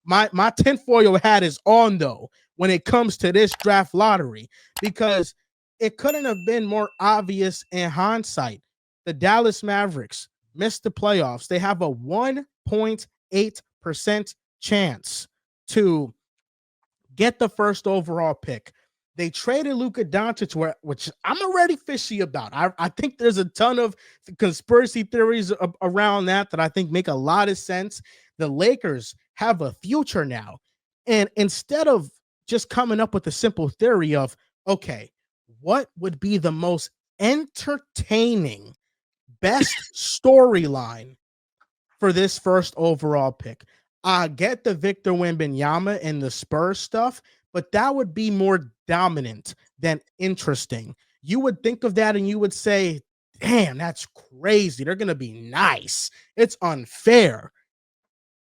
my tinfoil hat is on though when it comes to this draft lottery, because it couldn't have been more obvious in hindsight. The Dallas Mavericks missed the playoffs. They have a 1.8% chance to get the first overall pick. They traded Luka Doncic, which I'm already fishy about. I think there's a ton of conspiracy theories around that I think make a lot of sense. The Lakers have a future now. And instead of just coming up with a simple theory of, okay, what would be the most entertaining, best storyline for this first overall pick? I get the Victor Wembanyama and the Spurs stuff, but that would be more dominant than interesting. You would think of that and you would say, damn, that's crazy. They're going to be nice. It's unfair.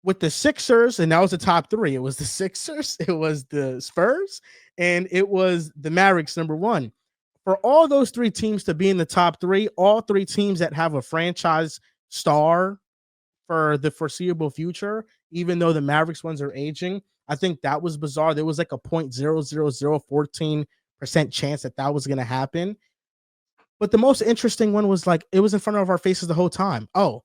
With the Sixers, and that was the top three. It was the Sixers, it was the Spurs, and it was the Mavericks, number one. For all those three teams to be in the top three, all three teams that have a franchise star for the foreseeable future, even though the Mavericks ones are aging, I think that was bizarre. There was like a 0.00014% chance that was going to happen. But the most interesting one was like, it was in front of our faces the whole time. Oh,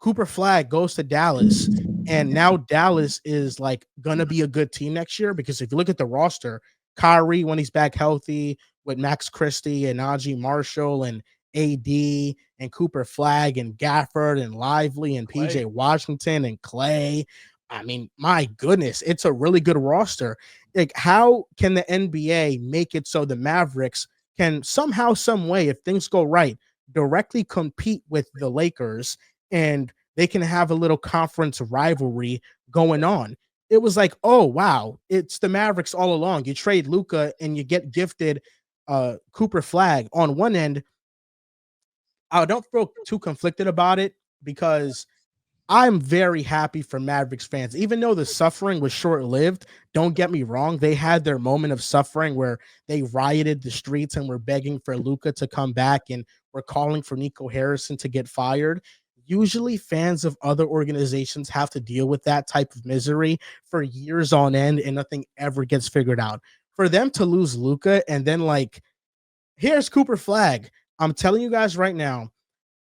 Cooper Flagg goes to Dallas, and now Dallas is like going to be a good team next year, because if you look at the roster, Kyrie, when he's back healthy, with Max Christie and Najee Marshall and AD and Cooper Flagg and Gafford and Lively and PJ Washington and Clay. I mean, my goodness, it's a really good roster. Like, how can the NBA make it so the Mavericks can somehow, some way, if things go right, directly compete with the Lakers, and they can have a little conference rivalry going on? It was like, oh, wow, it's the Mavericks all along. You trade Luka and you get gifted Cooper Flagg. On one end, I don't feel too conflicted about it, because I'm very happy for Mavericks fans, even though the suffering was short-lived. Don't get me wrong. They had their moment of suffering where they rioted the streets and were begging for Luka to come back and were calling for Nico Harrison to get fired. Usually fans of other organizations have to deal with that type of misery for years on end, and nothing ever gets figured out. For them to lose Luka and then, like, here's Cooper Flagg. I'm telling you guys right now,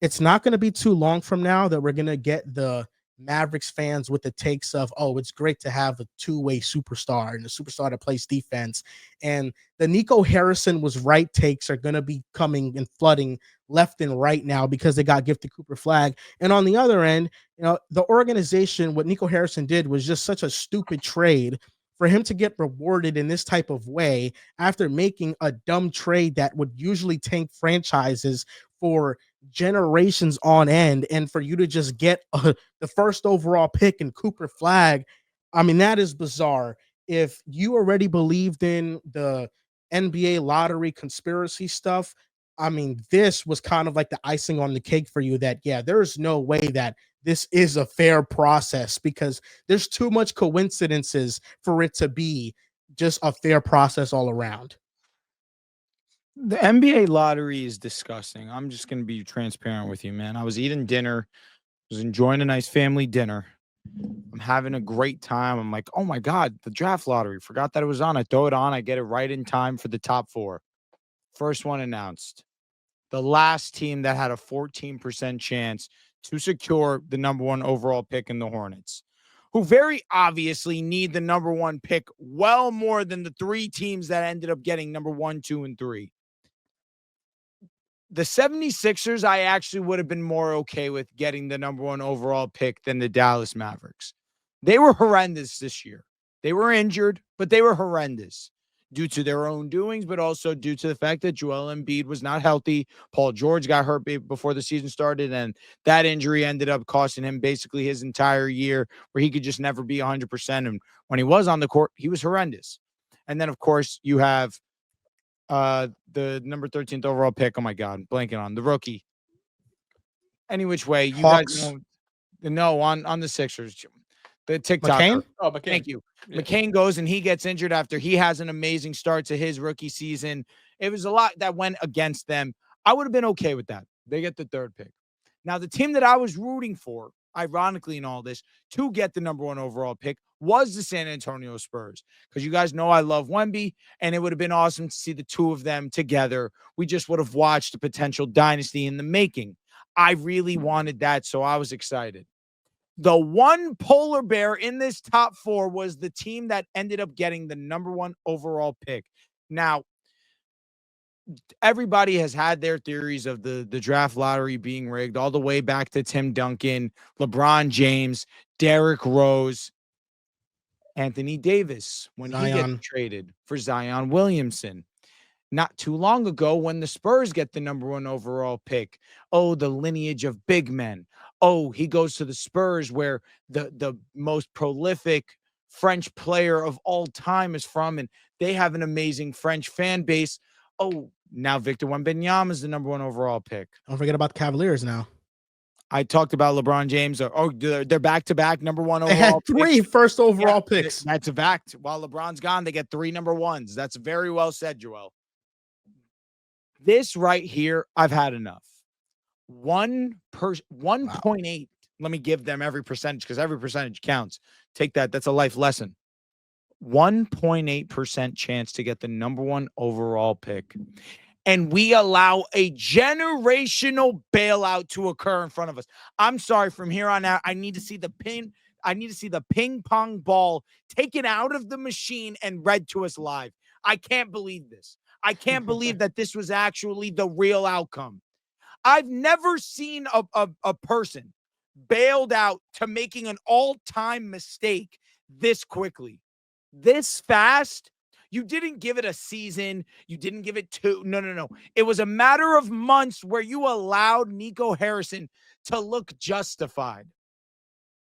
it's not going to be too long from now that we're going to get the Mavericks fans with the takes of, oh, it's great to have a two-way superstar and a superstar that plays defense. And the Nico Harrison was right takes are going to be coming and flooding left and right now, because they got gifted Cooper Flagg. And on the other end, the organization, what Nico Harrison did was just such a stupid trade. For him to get rewarded in this type of way after making a dumb trade that would usually tank franchises for generations on end, and for you to just get the first overall pick in Cooper Flagg, I mean, that is bizarre. If you already believed in the NBA lottery conspiracy stuff, I mean, this was kind of like the icing on the cake for you, that, yeah, there's no way that this is a fair process, because there's too much coincidences for it to be just a fair process all around. The NBA lottery is disgusting. I'm just going to be transparent with you, man. I was eating dinner, was enjoying a nice family dinner. I'm having a great time. I'm like, oh my God, the draft lottery. Forgot that it was on. I throw it on. I get it right in time for the top four. First one announced. The last team that had a 14% chance to secure the number one overall pick in the Hornets, who very obviously need the number one pick well more than the three teams that ended up getting number 1, 2, and 3. The 76ers, I actually would have been more okay with getting the number one overall pick than the Dallas Mavericks. They were horrendous this year. They were injured, but they were horrendous due to their own doings, but also due to the fact that Joel Embiid was not healthy. Paul George got hurt before the season started, and that injury ended up costing him basically his entire year, where he could just never be 100%. And when he was on the court, he was horrendous. And then, of course, you have the number 13th overall pick. Oh my God, I'm blanking on the rookie. Any which way, you Hawks. guys know, on the Sixers, the TikTok. McCain? Oh, McCain. Thank you. Yeah. McCain goes and he gets injured after he has an amazing start to his rookie season. It was a lot that went against them. I would have been okay with that. They get the third pick. Now, the team that I was rooting for ironically in all this, to get the number 1 overall pick was the San Antonio Spurs. Because you guys know I love Wemby, and it would have been awesome to see the two of them together. We just would have watched a potential dynasty in the making. I really wanted that, so I was excited. The one polar bear in this top 4 was the team that ended up getting the number 1 overall pick. Now, everybody has had their theories of the draft lottery being rigged, all the way back to Tim Duncan, LeBron James, Derrick Rose, Anthony Davis when he gets Zion. traded for Zion Williamson. Not too long ago, when the Spurs get the number 1 overall pick, oh, the lineage of big men. Oh, he goes to the Spurs, where the most prolific French player of all time is from, and they have an amazing French fan base. Oh, now Victor Wembanyama is the number 1 overall pick. Don't forget about the Cavaliers now. I talked about LeBron James. They're back-to-back number 1 They had overall three picks. first overall picks. That's a fact. While LeBron's gone, they get 3 number 1s. That's very well said, Joel. This right here, I've had enough. 1.8. Let me give them every percentage, because every percentage counts. Take that. That's a life lesson. 1.8% chance to get the number 1 overall pick. And we allow a generational bailout to occur in front of us. I'm sorry, from here on out, I need to see the ping pong ball taken out of the machine and read to us live. I can't believe this. I can't believe that this was actually the real outcome. I've never seen a person bailed out to making an all-time mistake this quickly, this fast. You didn't give it a season. You didn't give it 2. No. It was a matter of months where you allowed Nico Harrison to look justified.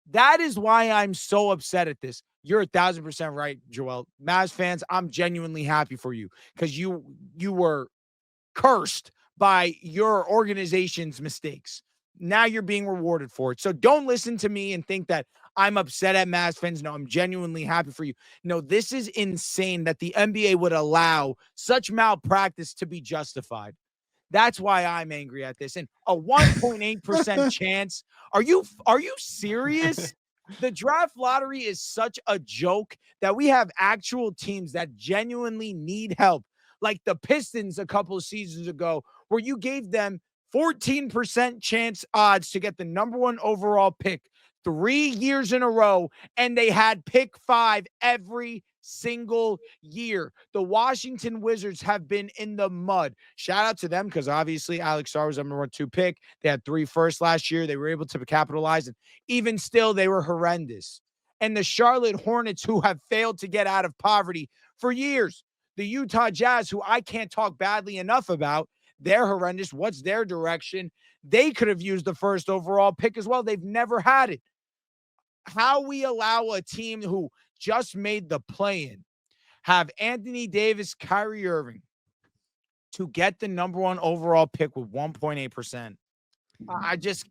That is why I'm so upset at this. You're 1,000% right, Joel. Mavs fans, I'm genuinely happy for you, because you were cursed by your organization's mistakes. Now you're being rewarded for it. So don't listen to me and think that I'm upset at Mavs fans. No, I'm genuinely happy for you. No, this is insane that the NBA would allow such malpractice to be justified. That's why I'm angry at this. And a 1.8% chance. Are you serious? The draft lottery is such a joke that we have actual teams that genuinely need help, like the Pistons a couple of seasons ago, where you gave them 14% chance odds to get the number 1 overall pick 3 years in a row, and they had pick 5 every single year. The Washington Wizards have been in the mud. Shout out to them, because obviously Alex Sarr was the number 2 pick. They had 3 firsts last year. They were able to capitalize, and even still, they were horrendous. And the Charlotte Hornets, who have failed to get out of poverty for years. The Utah Jazz, who I can't talk badly enough about, they're horrendous. What's their direction? They could have used the first overall pick as well. They've never had it. How we allow a team who just made the play-in have Anthony Davis, Kyrie Irving to get the number 1 overall pick with 1.8%.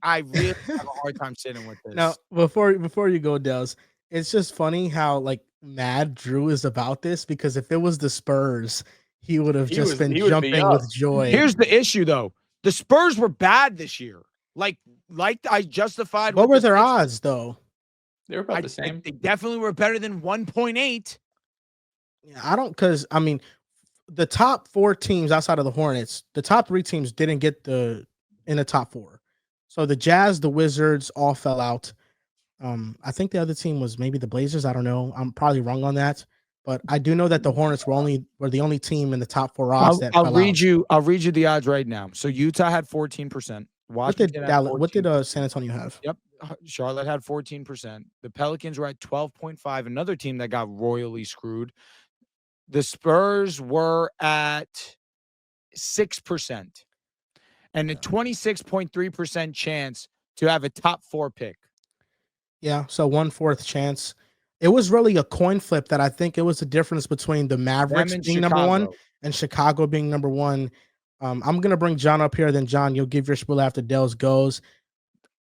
I really have a hard time sitting with this. Now, before you go, Dels, it's just funny how like mad Drew is about this, because if it was the Spurs, he would have been jumping with joy. Here's the issue, though. The Spurs were bad this year. Like I justified. What were their odds, though? They were about the same. They definitely were better than 1.8. Yeah, I don't, because I mean, the top 4 teams outside of the Hornets, the top 3 teams didn't get in the top 4. So the Jazz, the Wizards all fell out. I think the other team was maybe the Blazers. I don't know. I'm probably wrong on that, but I do know that the Hornets were the only team in the top 4 odds that I'll read you the odds right now. So Utah had 14%. What did San Antonio have? Yep. Charlotte had 14%. The Pelicans were at 12.5. Another team that got royally screwed. The Spurs were at 6%. And a 26.3% chance to have a top 4 pick. Yeah, so 1/4 chance. It was really a coin flip that I think it was the difference between the Mavericks being number 1 and Chicago being number 1. I'm going to bring John up here. Then, John, you'll give your spiel after Dels goes.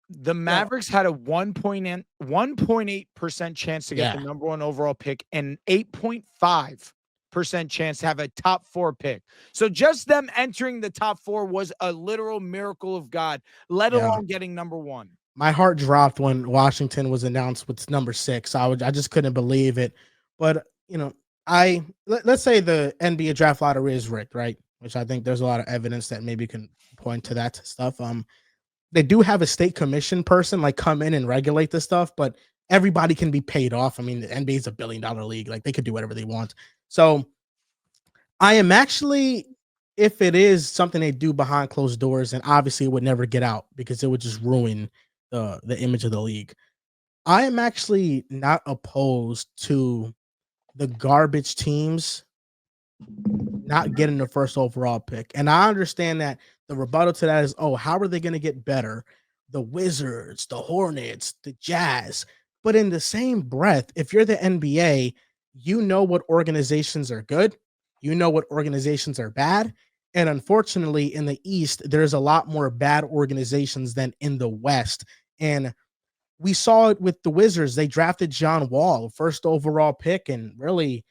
The Mavericks had a 1.8% chance to get the number 1 overall pick and 8.5% chance to have a top 4 pick. So just them entering the top 4 was a literal miracle of God, let alone getting number 1. my heart dropped when Washington was announced with number 6. I just couldn't believe it. But let's say the NBA draft lottery is rigged, right? Which I think there's a lot of evidence that maybe can point to that stuff. They do have a state commission person like come in and regulate this stuff, but everybody can be paid off. I mean, the NBA is $1 billion league; like they could do whatever they want. So I am actually, if it is something they do behind closed doors, and obviously it would never get out because it would just ruin the image of the league. I am actually not opposed to the garbage teams not getting the first overall pick. And I understand that the rebuttal to that is, oh, how are they going to get better? The Wizards, the Hornets, the Jazz. But in the same breath, if you're the NBA, you know what organizations are good, you know what organizations are bad. And unfortunately, in the East, there's a lot more bad organizations than in the West. And we saw it with the Wizards. They drafted John Wall, first overall pick, and really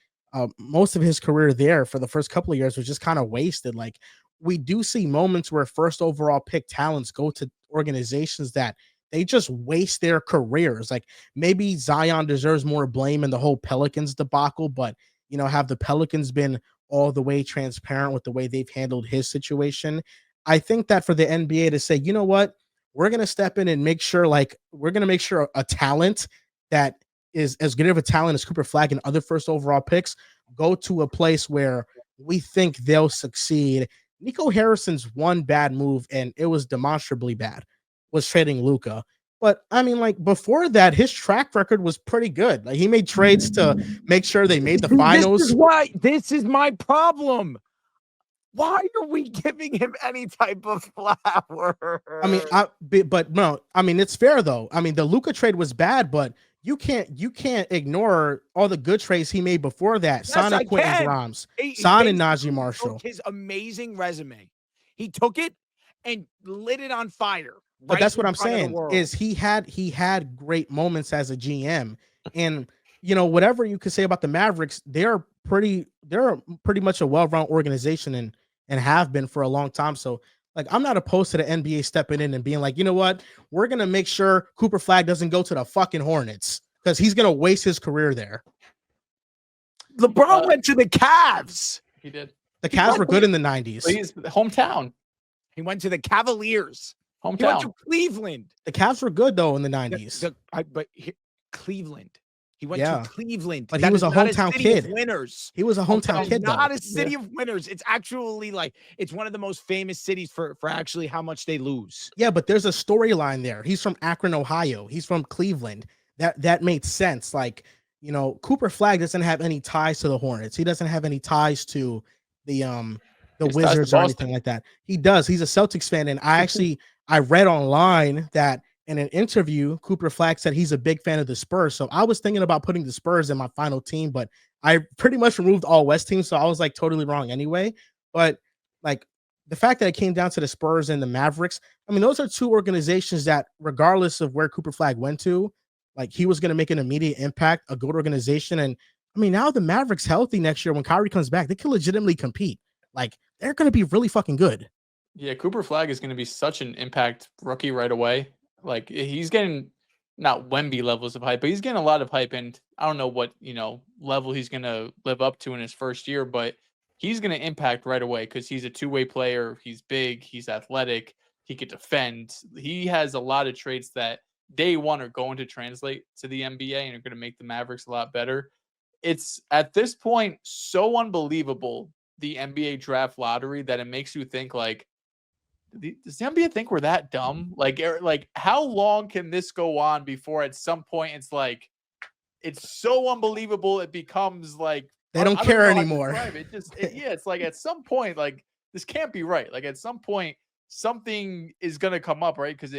most of his career there for the first couple of years was just kind of wasted. Like we do see moments where first overall pick talents go to organizations that they just waste their careers. Like maybe Zion deserves more blame in the whole Pelicans debacle, but have the Pelicans been all the way transparent with the way they've handled his situation? I think that for the NBA to say, you know what, we're going to step in and make sure, like, we're going to make sure a talent that is as good of a talent as Cooper Flagg and other first overall picks go to a place where we think they'll succeed. Nico Harrison's one bad move, and it was demonstrably bad, was trading Luka. But I mean, like before that, his track record was pretty good. Like he made trades to make sure they made the finals. This is my problem. Why are we giving him any type of flower? I mean, but no, I mean it's fair though. I mean, the Luka trade was bad, but you can't ignore all the good trades he made before that. Yes, Son and Quentin Grimes, Son and Najee Marshall. His amazing resume. He took it and lit it on fire. But that's what I'm saying is he had great moments as a GM, and whatever you could say about the Mavericks, they're pretty much a well-run organization and have been for a long time. So like I'm not opposed to the NBA stepping in and being like, you know what, we're gonna make sure Cooper Flagg doesn't go to the fucking Hornets because he's gonna waste his career there. LeBron went to the Cavs. He did. The Cavs were good in the 90s. He's hometown. He went to the Cavaliers. Hometown. He went to Cleveland. The Cavs were good though in the 90s. Cleveland. He went to Cleveland. But he was a hometown kid. Winners. He was a hometown kid. Not a city of winners. It's actually like it's one of the most famous cities for actually how much they lose. Yeah, but there's a storyline there. He's from Akron, Ohio. He's from Cleveland. That made sense. Like, Cooper Flagg doesn't have any ties to the Hornets. He doesn't have any ties to the Wizards or anything like that. He does. He's a Celtics fan, and I read online that in an interview, Cooper Flagg said he's a big fan of the Spurs. So I was thinking about putting the Spurs in my final team, but I pretty much removed all West teams. So I was like totally wrong anyway. But like the fact that it came down to the Spurs and the Mavericks, I mean, those are two organizations that regardless of where Cooper Flagg went to, like he was going to make an immediate impact, a good organization. And I mean, now the Mavericks healthy next year, when Kyrie comes back, they can legitimately compete. Like they're going to be really fucking good. Yeah, Cooper Flagg is going to be such an impact rookie right away. Like he's getting not Wemby levels of hype, but he's getting a lot of hype. And I don't know what, level he's going to live up to in his first year, but he's going to impact right away because he's a two-way player. He's big. He's athletic. He can defend. He has a lot of traits that day one are going to translate to the NBA and are going to make the Mavericks a lot better. It's at this point so unbelievable, the NBA draft lottery, that it makes you think like, does the NBA think we're that dumb? Like how long can this go on before at some point it's like, it's so unbelievable it becomes like they don't care anymore. It's like at some point, like this can't be right. Like at some point, something is gonna come up, right? Because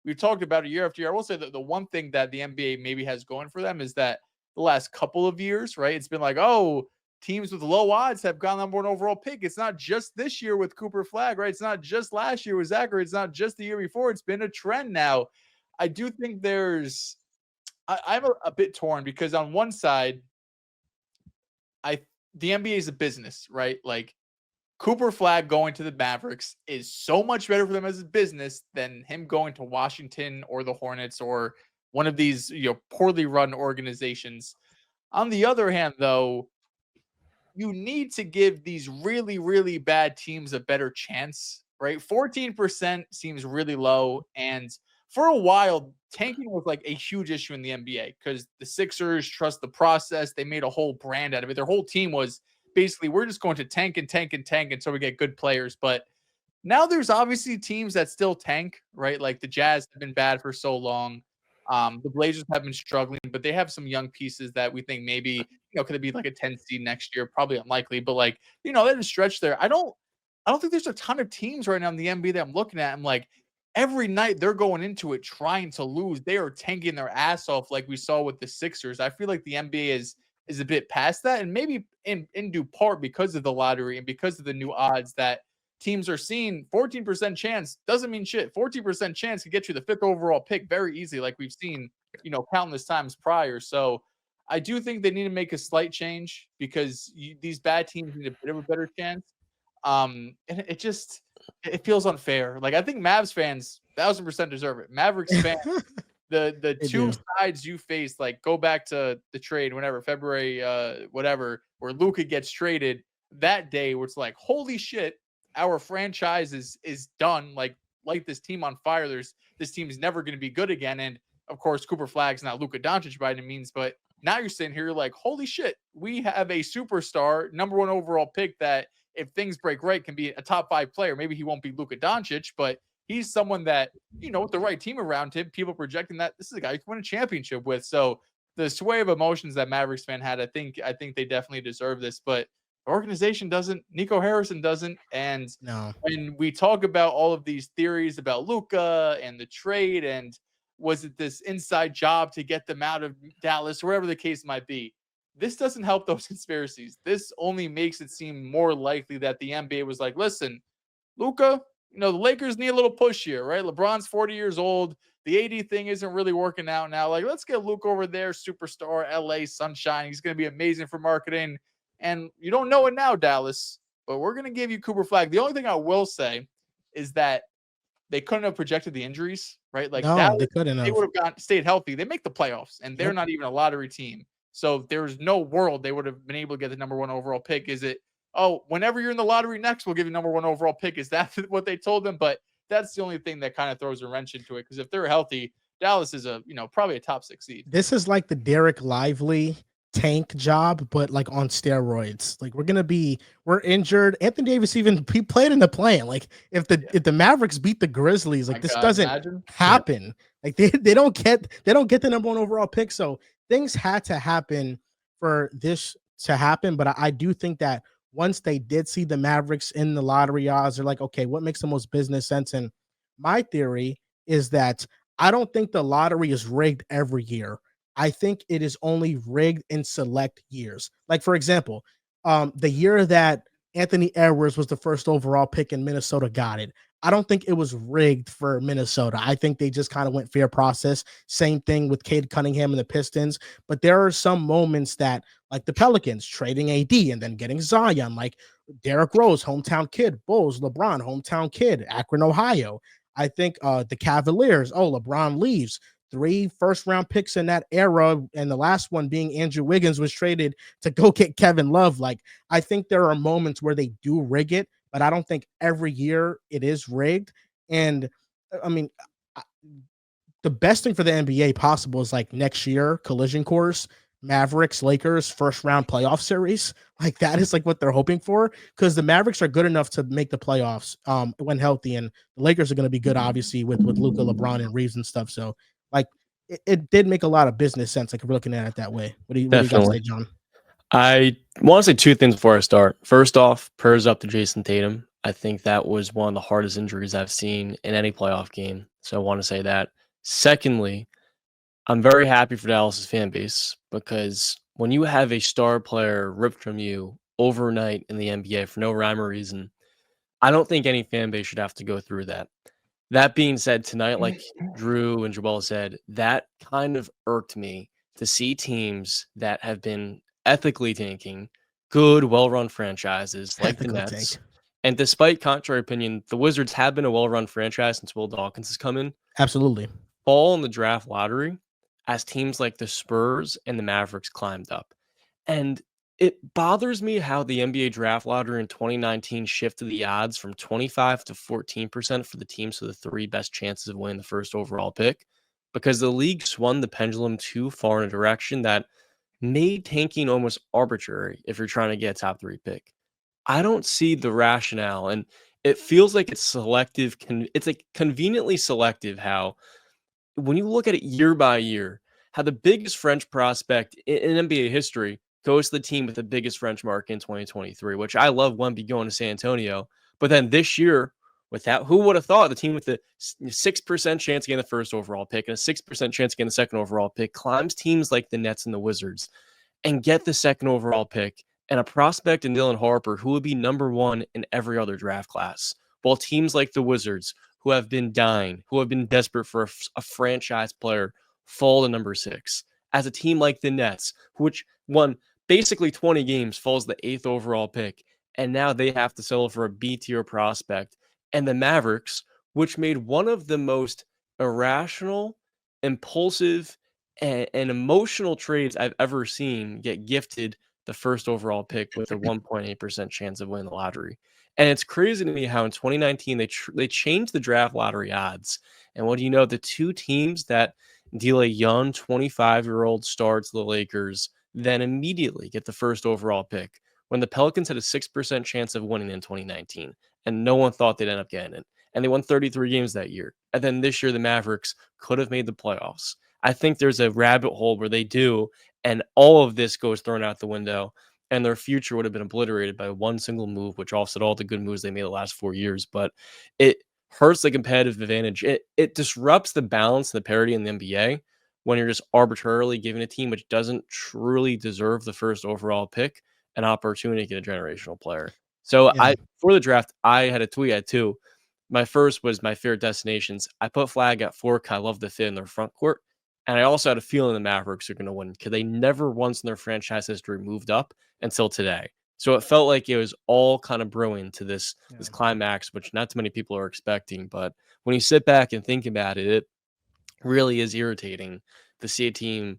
we've talked about it year after year. I will say that the one thing that the NBA maybe has going for them is that the last couple of years, right? It's been like, oh, teams with low odds have gone number one overall pick. It's not just this year with Cooper Flagg, right? It's not just last year with Zachary. It's not just the year before. It's been a trend now. I do think I'm a bit torn because on one side, the NBA is a business, right? Like Cooper Flagg going to the Mavericks is so much better for them as a business than him going to Washington or the Hornets or one of these, poorly run organizations. On the other hand, though, you need to give these really, really bad teams a better chance, right? 14% seems really low. And for a while, tanking was like a huge issue in the NBA because the Sixers trust the process. They made a whole brand out of it. Their whole team was basically, we're just going to tank and tank and tank until we get good players. But now there's obviously teams that still tank, right? Like the Jazz have been bad for so long. The Blazers have been struggling, but they have some young pieces that we think maybe, could it be like a 10 seed next year? Probably unlikely, but like, there's a stretch there. I don't think there's a ton of teams right now in the NBA that I'm looking at. I'm like, every night they're going into it trying to lose. They are tanking their ass off like we saw with the Sixers. I feel like the NBA is a bit past that, and maybe in due part because of the lottery and because of the new odds that teams are seeing. 14% chance doesn't mean shit. 14% chance to get you the 5th overall pick very easily, like we've seen, countless times prior. So I do think they need to make a slight change because these bad teams need a bit of a better chance. And it feels unfair. Like I think Mavs fans 1,000% deserve it. Mavericks fans, the two sides you face, like go back to the trade, whenever February, whatever, where Luka gets traded that day, where it's like, holy shit, our franchise is done. Like light this team on fire. This team is never going to be good again. And of course, Cooper Flagg's not Luka Doncic by any means, but now you're sitting here, you're like, holy shit, we have a superstar, number 1 overall pick that, if things break right, can be a top 5 player. Maybe he won't be Luka Doncic, but he's someone that, with the right team around him, people projecting that this is a guy you can win a championship with. So the sway of emotions that Mavericks fan had, I think they definitely deserve this, but the organization doesn't, Nico Harrison doesn't. And No. when we talk about all of these theories about Luka and the trade, and was it this inside job to get them out of Dallas, wherever the case might be, this doesn't help those conspiracies. This only makes it seem more likely that the NBA was like, listen, Luka, the Lakers need a little push here, right? LeBron's 40 years old. The AD thing isn't really working out now. Like, let's get Luka over there, superstar, LA, sunshine. He's going to be amazing for marketing. And you don't know it now, Dallas, but we're going to give you Cooper Flagg. The only thing I will say is that they couldn't have projected the injuries, right? Like, No, Dallas, they couldn't have. they would have stayed healthy. They make the playoffs, and they're not even a lottery team. So there's no world they would have been able to get the number 1 overall pick. Is it, whenever you're in the lottery next, we'll give you number 1 overall pick? Is that what they told them? But that's the only thing that kind of throws a wrench into it. Because if they're healthy, Dallas is probably a top 6 seed. This is like the Derek Lively tank job, but like on steroids. Like we're injured. Anthony Davis he played in the play-in. Like if the Mavericks beat the Grizzlies, like this doesn't happen. Like they don't get the number 1 overall pick. So things had to happen for this to happen. But I do think that once they did see the Mavericks in the lottery odds, they're like, okay, what makes the most business sense? And my theory is that I don't think the lottery is rigged every year. I think it is only rigged in select years. Like, for example, the year that Anthony Edwards was the 1st overall pick and Minnesota got it, I don't think it was rigged for Minnesota. I think they just kind of went fair process. Same thing with Cade Cunningham and the Pistons. But there are some moments that, like the Pelicans trading AD and then getting Zion, like Derrick Rose, hometown kid, Bulls, LeBron, hometown kid, Akron, Ohio. I think the Cavaliers, LeBron leaves. 3 first-round picks in that era, and the last one being Andrew Wiggins was traded to go get Kevin Love. Like, I think there are moments where they do rig it, but I don't think every year it is rigged. And I mean, the best thing for the NBA possible is like next year, collision course, Mavericks, Lakers, 1st-round playoff series. Like that is like what they're hoping for, because the Mavericks are good enough to make the playoffs when healthy, and the Lakers are going to be good, obviously, with Luka, LeBron, and Reeves and stuff. So like it did make a lot of business sense. Like if we're looking at it that way. What do you got to say, John? I want to say 2 things before I start. First off, prayers up to Jason Tatum. I think that was one of the hardest injuries I've seen in any playoff game. So I want to say that. Secondly, I'm very happy for Dallas's fan base, because when you have a star player ripped from you overnight in the NBA for no rhyme or reason, I don't think any fan base should have to go through that. That being said, tonight, like Drew and Jabal said, that kind of irked me to see teams that have been ethically tanking, good, well-run franchises like the Nets And despite contrary opinion, the Wizards have been a well-run franchise since Will Dawkins has come in. Absolutely. Fall in the draft lottery as teams like the Spurs and the Mavericks climbed up. And it bothers me how the NBA draft lottery in 2019 shifted the odds from 25 to 14% for the teams with the 3 best chances of winning the first overall pick, because the league swung the pendulum too far in a direction that made tanking almost arbitrary if you're trying to get a top 3 pick. I don't see the rationale, and it feels like it's selective. It's like conveniently selective how when you look at it year by year, how the biggest French prospect in NBA history goes to the team with the biggest French mark in 2023, which I love Wemby going to San Antonio. But then this year, with that, who would have thought the team with the 6% chance getting the first overall pick and a 6% chance getting the second overall pick climbs teams like the Nets and the Wizards and get the second overall pick and a prospect in Dylan Harper who would be number 1 in every other draft class, while teams like the Wizards, who have been dying, who have been desperate for a franchise player, fall to number 6. As a team like the Nets, which won basically 20 games, falls the 8th overall pick, and now they have to settle for a B-tier prospect. And the Mavericks, which made one of the most irrational, impulsive, and emotional trades I've ever seen, get gifted the first overall pick with a 1.8% chance of winning the lottery. And it's crazy to me how in 2019 they changed the draft lottery odds. And what do you know? The 2 teams that deal a young 25-year-old star to the Lakers then immediately get the first overall pick, when the Pelicans had a 6% chance of winning in 2019, and no one thought they'd end up getting it. And they won 33 games that year. And then this year, the Mavericks could have made the playoffs. I think there's a rabbit hole where they do, and all of this goes thrown out the window, and their future would have been obliterated by one single move, which offset all the good moves they made the last 4 years. But it hurts the competitive advantage. It disrupts the balance and the parity in the NBA when you're just arbitrarily giving a team which doesn't truly deserve the first overall pick an opportunity to get a generational player. So Yeah. for the draft, I had a tweet at 2. My first was my favorite destinations. I put Flagg at 4 because I love the fit in their front court. And I also had a feeling the Mavericks are going to win because they never once in their franchise history moved up until today. So it felt like it was all kind of brewing to this climax, which not too many people are expecting. But when you sit back and think about it, it really is irritating to see a team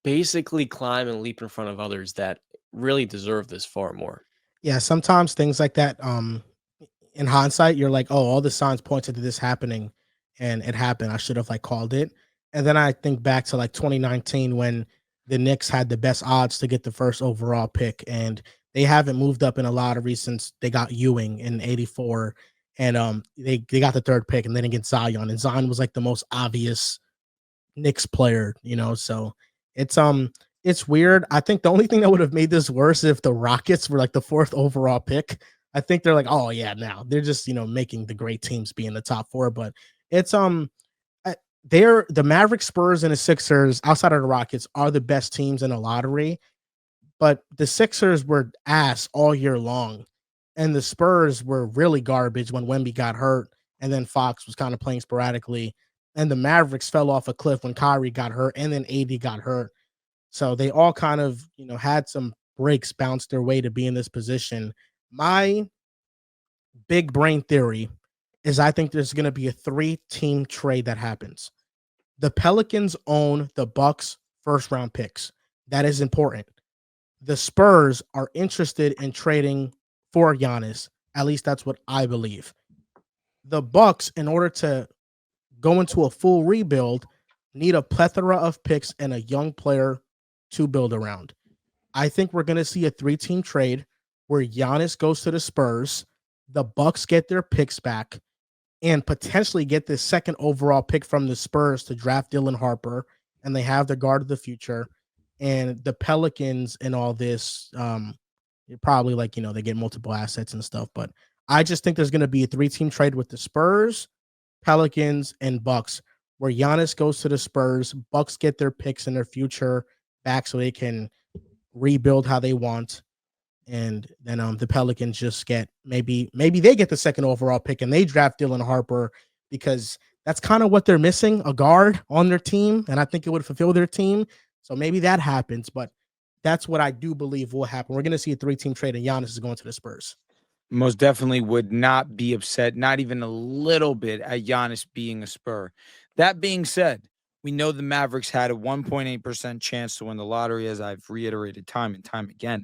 basically climb and leap in front of others that really deserve this far more. Yeah, sometimes things like that, in hindsight, you're like, "Oh, all the signs pointed to this happening, and it happened. I should have, like, called it." And then I think back to, like, 2019 when the Knicks had the best odds to get the first overall pick, and they haven't moved up in a lottery since they got Ewing in '84, and, they got the 3rd pick, and then against Zion, and Zion was, like, the most obvious Knicks player, so it's weird. I think the only thing that would have made this worse if the Rockets were like the 4th overall pick. I think they're like, oh yeah, now they're just making the great teams be in the top 4. But it's they're the Mavericks, Spurs, and the Sixers outside of the Rockets are the best teams in the lottery. But the Sixers were ass all year long, and the Spurs were really garbage when Wemby got hurt, and then Fox was kind of playing sporadically. And the Mavericks fell off a cliff when Kyrie got hurt, and then AD got hurt. So they all kind of, had some breaks bounce their way to be in this position. My big brain theory is I think there's going to be a 3-team trade that happens. The Pelicans own the Bucks first round picks. That is important. The Spurs are interested in trading for Giannis. At least that's what I believe. The Bucks, in order to go into a full rebuild, need a plethora of picks and a young player to build around. I think we're going to see a 3-team trade where Giannis goes to the Spurs, the Bucks get their picks back, and potentially get the 2nd overall pick from the Spurs to draft Dylan Harper, and they have the guard of the future. And the Pelicans and all this, probably they get multiple assets and stuff. But I just think there's going to be a 3-team trade with the Spurs, Pelicans, and Bucks, where Giannis goes to the Spurs, Bucks get their picks in their future back so they can rebuild how they want. And then the Pelicans just get maybe they get the 2nd overall pick and they draft Dylan Harper, because that's kind of what they're missing, a guard on their team, and I think it would fulfill their team. So maybe that happens, but that's what I do believe will happen. We're going to see a 3-team trade, and Giannis is going to the Spurs. Most definitely would not be upset, not even a little bit, at Giannis being a Spur. That being said, we know the Mavericks had a 1.8% chance to win the lottery, as I've reiterated time and time again.